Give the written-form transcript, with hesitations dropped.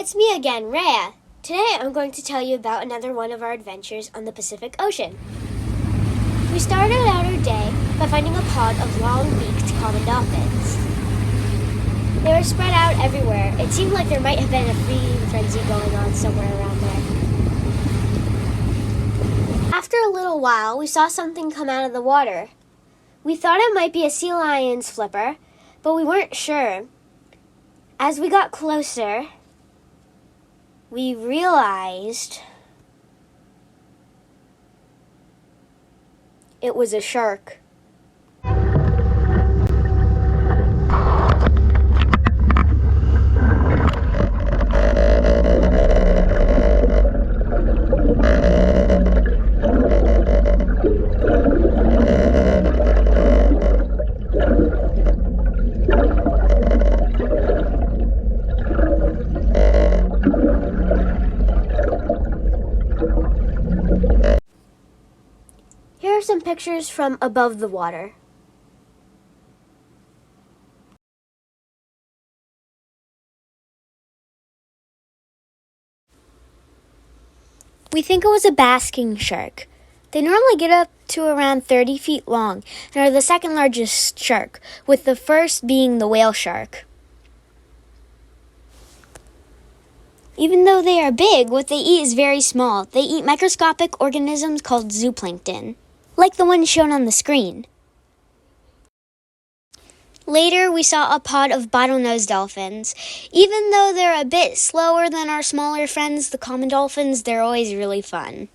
It's me again, Rhea. Today I'm going to tell you about another one of our adventures on the Pacific Ocean. We started out our day by finding a pod of long-beaked common dolphins. They were spread out everywhere. It seemed like there might have been a feeding frenzy going on somewhere around there. After a little while, we saw something come out of the water. We thought it might be a sea lion's flipper, but we weren't sure. As we got closer, we realized it was a shark. Here are some pictures from above the water. We think it was a basking shark. They normally get up to around 30 feet long and are the second largest shark, with the first being the whale shark. Even though they are big, what they eat is very small. They eat microscopic organisms called zooplankton, like the one shown on the screen. Later, we saw a pod of bottlenose dolphins. Even though they're a bit slower than our smaller friends, the common dolphins, they're always really fun.